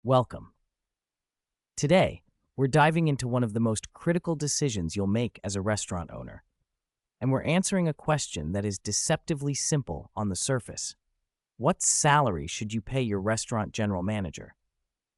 Welcome. Today, we're diving into one of the most critical decisions you'll make as a restaurant owner, and we're answering a question that is deceptively simple on the surface. What salary should you pay your restaurant general manager?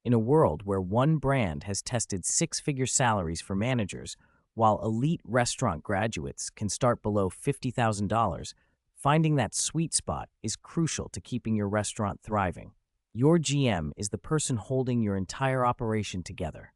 In a world where one brand has tested six-figure salaries for managers, while elite restaurant graduates can start below $50,000, finding that sweet spot is crucial to keeping your restaurant thriving. Your GM is the person holding your entire operation together.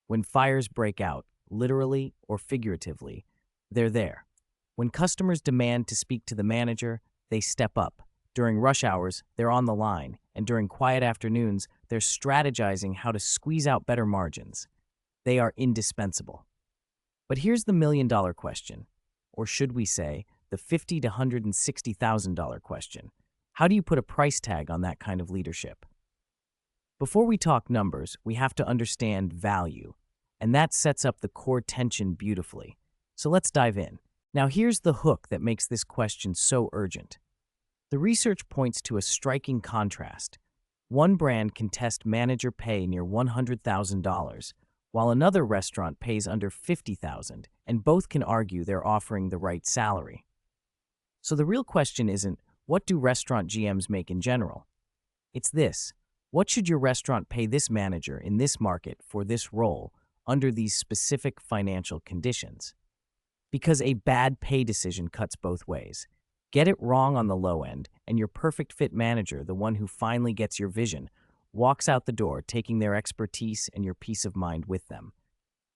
When fires break out, literally or figuratively, they're there. When customers demand to speak to the manager, they step up. During rush hours, they're on the line, and during quiet afternoons, they're strategizing how to squeeze out better margins. They are indispensable. But here's the million-dollar question, or should we say, the $50,000 to $160,000 question. How do you put a price tag on that kind of leadership? Before we talk numbers, we have to understand value, and that sets up the core tension beautifully. So let's dive in. Now here's the hook that makes this question so urgent. The research points to a striking contrast. One brand can test manager pay near $100,000, while another restaurant pays under $50,000, and both can argue they're offering the right salary. So the real question isn't, what do restaurant GMs make in general? It's this: what should your restaurant pay this manager in this market for this role under these specific financial conditions? Because a bad pay decision cuts both ways. Get it wrong on the low end, and your perfect fit manager, the one who finally gets your vision, walks out the door taking their expertise and your peace of mind with them.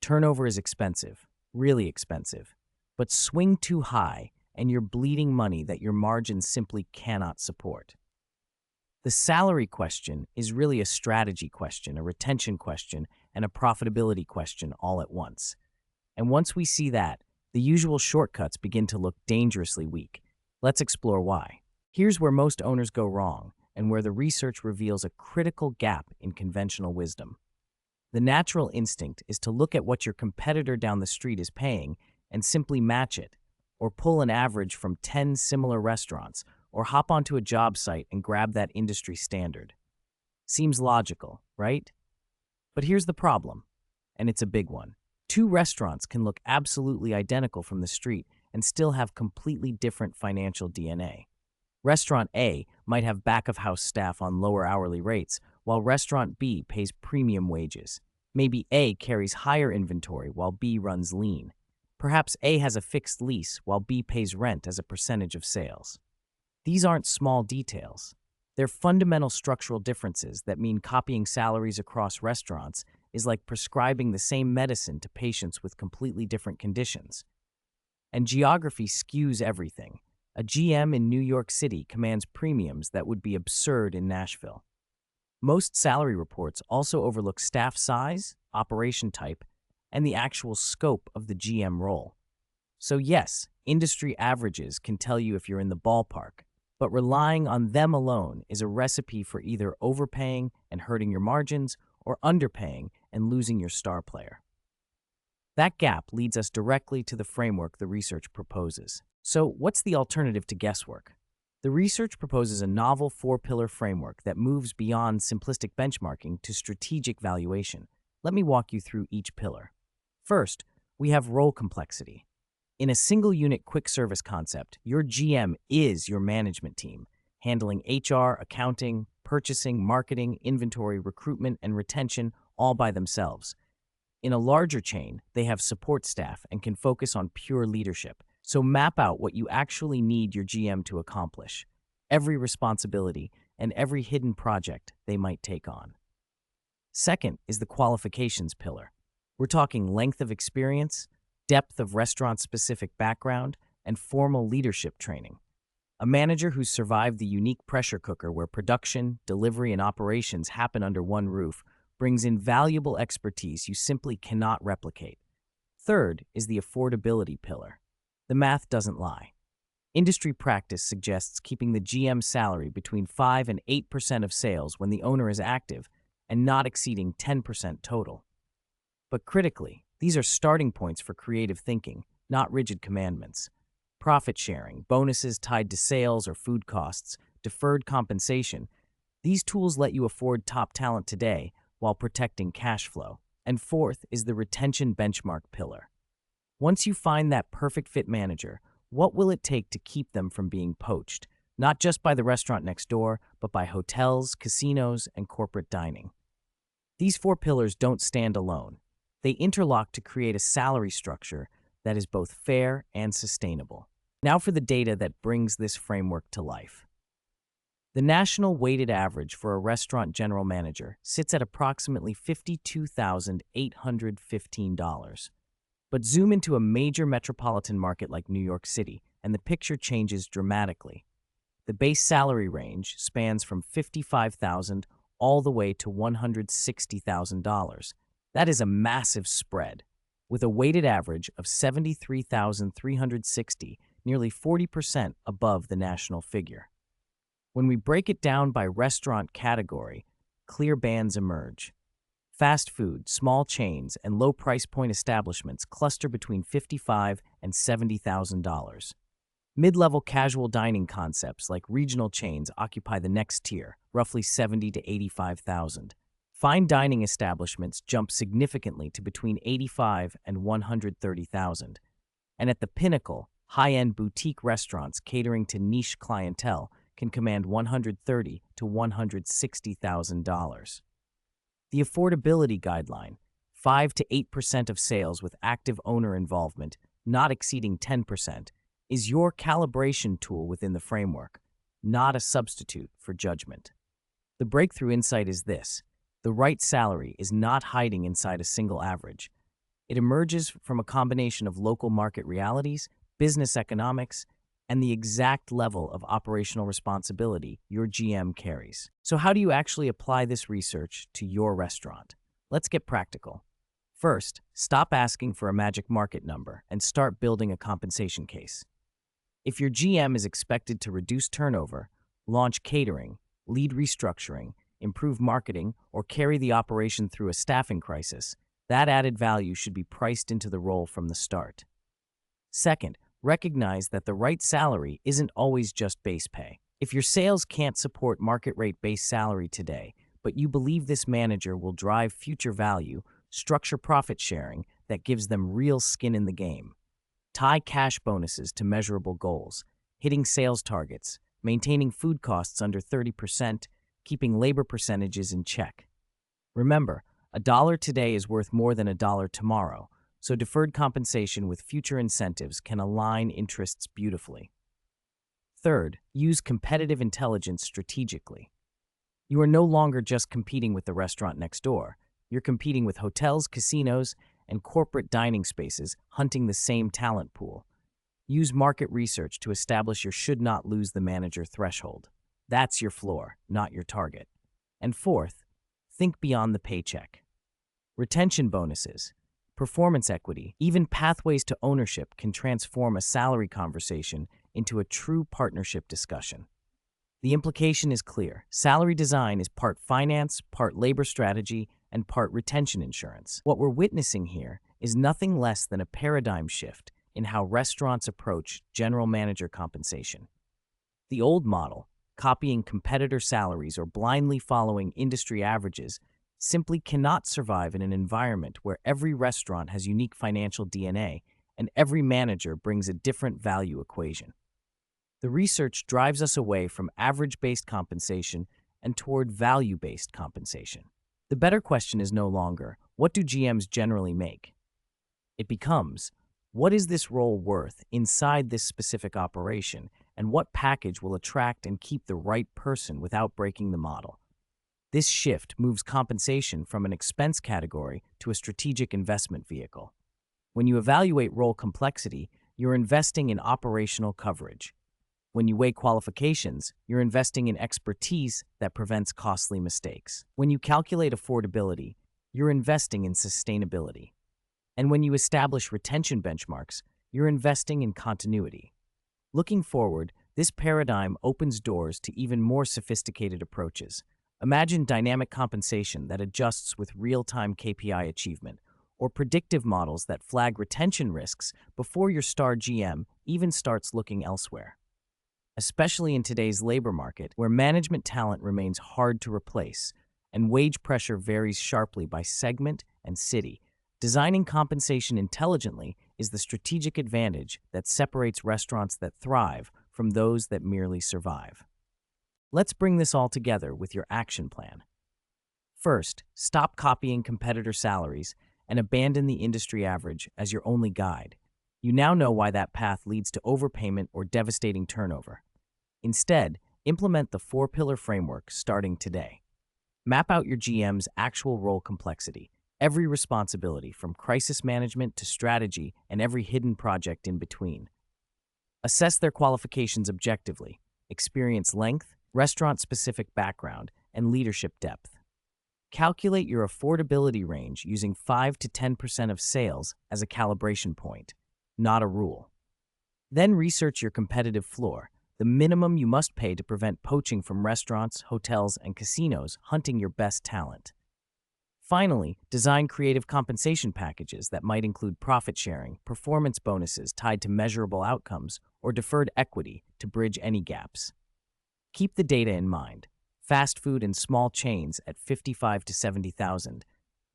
Turnover is expensive, really expensive, but swing too high and you're bleeding money that your margins simply cannot support. The salary question is really a strategy question, a retention question, and a profitability question all at once. And once we see that, the usual shortcuts begin to look dangerously weak. Let's explore why. Here's where most owners go wrong, and where the research reveals a critical gap in conventional wisdom. The natural instinct is to look at what your competitor down the street is paying and simply match it, or pull an average from 10 similar restaurants, or hop onto a job site and grab that industry standard. Seems logical, right? But here's the problem, and it's a big one. Two restaurants can look absolutely identical from the street and still have completely different financial DNA. Restaurant A might have back-of-house staff on lower hourly rates, while Restaurant B pays premium wages. Maybe A carries higher inventory while B runs lean. Perhaps A has a fixed lease while B pays rent as a percentage of sales. These aren't small details. They're fundamental structural differences that mean copying salaries across restaurants is like prescribing the same medicine to patients with completely different conditions. And geography skews everything. A GM in New York City commands premiums that would be absurd in Nashville. Most salary reports also overlook staff size, operation type, and the actual scope of the GM role. So yes, industry averages can tell you if you're in the ballpark, but relying on them alone is a recipe for either overpaying and hurting your margins or underpaying and losing your star player. That gap leads us directly to the framework the research proposes. So what's the alternative to guesswork? The research proposes a novel four-pillar framework that moves beyond simplistic benchmarking to strategic valuation. Let me walk you through each pillar. First, we have role complexity. In a single-unit quick-service concept, your GM is your management team, handling HR, accounting, purchasing, marketing, inventory, recruitment, and retention all by themselves. In a larger chain, they have support staff and can focus on pure leadership. So map out what you actually need your GM to accomplish, every responsibility and every hidden project they might take on. Second is the qualifications pillar. We're talking length of experience, depth of restaurant-specific background, and formal leadership training. A manager who's survived the unique pressure cooker where production, delivery, and operations happen under one roof brings invaluable expertise you simply cannot replicate. Third is the affordability pillar. The math doesn't lie. Industry practice suggests keeping the GM salary between 5 and 8% of sales when the owner is active and not exceeding 10% total. But critically, these are starting points for creative thinking, not rigid commandments. Profit sharing, bonuses tied to sales or food costs, deferred compensation, These tools let you afford top talent today while protecting cash flow. And fourth is the retention benchmark pillar. Once you find that perfect fit manager, what will it take to keep them from being poached, not just by the restaurant next door, but by hotels, casinos, and corporate dining? These four pillars don't stand alone. They interlock to create a salary structure that is both fair and sustainable. Now for the data that brings this framework to life. The national weighted average for a restaurant general manager sits at approximately $52,815. But zoom into a major metropolitan market like New York City, and the picture changes dramatically. The base salary range spans from $55,000 all the way to $160,000. That is a massive spread, with a weighted average of $73,360, nearly 40% above the national figure. When we break it down by restaurant category, clear bands emerge. Fast food, small chains, and low price point establishments cluster between $55,000 and $70,000. Mid-level casual dining concepts like regional chains occupy the next tier, roughly $70,000 to $85,000. Fine dining establishments jump significantly to between $85,000 and $130,000. And at the pinnacle, high-end boutique restaurants catering to niche clientele can command $130,000 to $160,000. The affordability guideline, 5 to 8% of sales with active owner involvement, not exceeding 10%, is your calibration tool within the framework, not a substitute for judgment. The breakthrough insight is this: the right salary is not hiding inside a single average. It emerges from a combination of local market realities, business economics, and the exact level of operational responsibility your GM carries. So how do you actually apply this research to your restaurant? Let's get practical. First, stop asking for a magic market number and start building a compensation case. If your GM is expected to reduce turnover, launch catering, lead restructuring, improve marketing, or carry the operation through a staffing crisis, that added value should be priced into the role from the start. Second, recognize that the right salary isn't always just base pay. If your sales can't support market rate base salary today, but you believe this manager will drive future value, structure profit sharing that gives them real skin in the game. Tie cash bonuses to measurable goals, hitting sales targets, maintaining food costs under 30%, keeping labor percentages in check. Remember, a dollar today is worth more than a dollar tomorrow, so deferred compensation with future incentives can align interests beautifully. Third, use competitive intelligence strategically. You are no longer just competing with the restaurant next door. You're competing with hotels, casinos, and corporate dining spaces hunting the same talent pool. Use market research to establish your should not lose the manager threshold. That's your floor, not your target. And fourth, think beyond the paycheck. Retention bonuses, performance equity, even pathways to ownership can transform a salary conversation into a true partnership discussion. The implication is clear. Salary design is part finance, part labor strategy, and part retention insurance. What we're witnessing here is nothing less than a paradigm shift in how restaurants approach general manager compensation. The old model, copying competitor salaries or blindly following industry averages, simply cannot survive in an environment where every restaurant has unique financial DNA and every manager brings a different value equation. The research drives us away from average-based compensation and toward value-based compensation. The better question is no longer, what do GMs generally make? It becomes, what is this role worth inside this specific operation, and what package will attract and keep the right person without breaking the model? This shift moves compensation from an expense category to a strategic investment vehicle. When you evaluate role complexity, you're investing in operational coverage. When you weigh qualifications, you're investing in expertise that prevents costly mistakes. When you calculate affordability, you're investing in sustainability. And when you establish retention benchmarks, you're investing in continuity. Looking forward, this paradigm opens doors to even more sophisticated approaches. Imagine dynamic compensation that adjusts with real-time KPI achievement, or predictive models that flag retention risks before your star GM even starts looking elsewhere. especially in today's labor market where management talent remains hard to replace and wage pressure varies sharply by segment and city. Designing compensation intelligently is the strategic advantage that separates restaurants that thrive from those that merely survive. Let's bring this all together with your action plan. First, stop copying competitor salaries and abandon the industry average as your only guide. You now know why that path leads to overpayment or devastating turnover. Instead, implement the four-pillar framework starting today. Map out your GM's actual role complexity, every responsibility from crisis management to strategy and every hidden project in between. Assess their qualifications objectively, experience length, restaurant-specific background, and leadership depth. Calculate your affordability range using 5 to 10% of sales as a calibration point, not a rule. Then research your competitive floor, the minimum you must pay to prevent poaching from restaurants, hotels, and casinos hunting your best talent. Finally, design creative compensation packages that might include profit sharing, performance bonuses tied to measurable outcomes, or deferred equity to bridge any gaps. Keep the data in mind. Fast food and small chains at 55 to 70,000,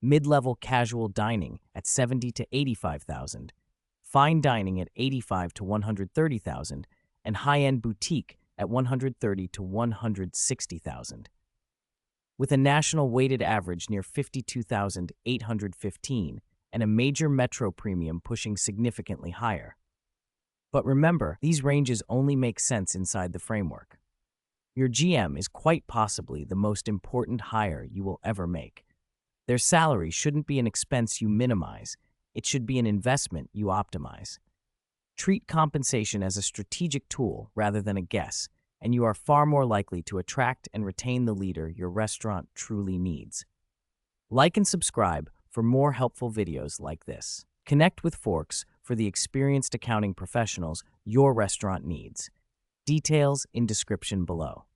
mid-level casual dining at 70 to 85,000, fine dining at 85 to 130,000, and high-end boutique at 130 to 160,000. With a national weighted average near 52,815 and a major metro premium pushing significantly higher. But remember, these ranges only make sense inside the framework. Your GM is quite possibly the most important hire you will ever make. Their salary shouldn't be an expense you minimize. It should be an investment you optimize. Treat compensation as a strategic tool rather than a guess, and you are far more likely to attract and retain the leader your restaurant truly needs. Like and subscribe for more helpful videos like this. Connect with Forks for the experienced accounting professionals your restaurant needs. Details in description below.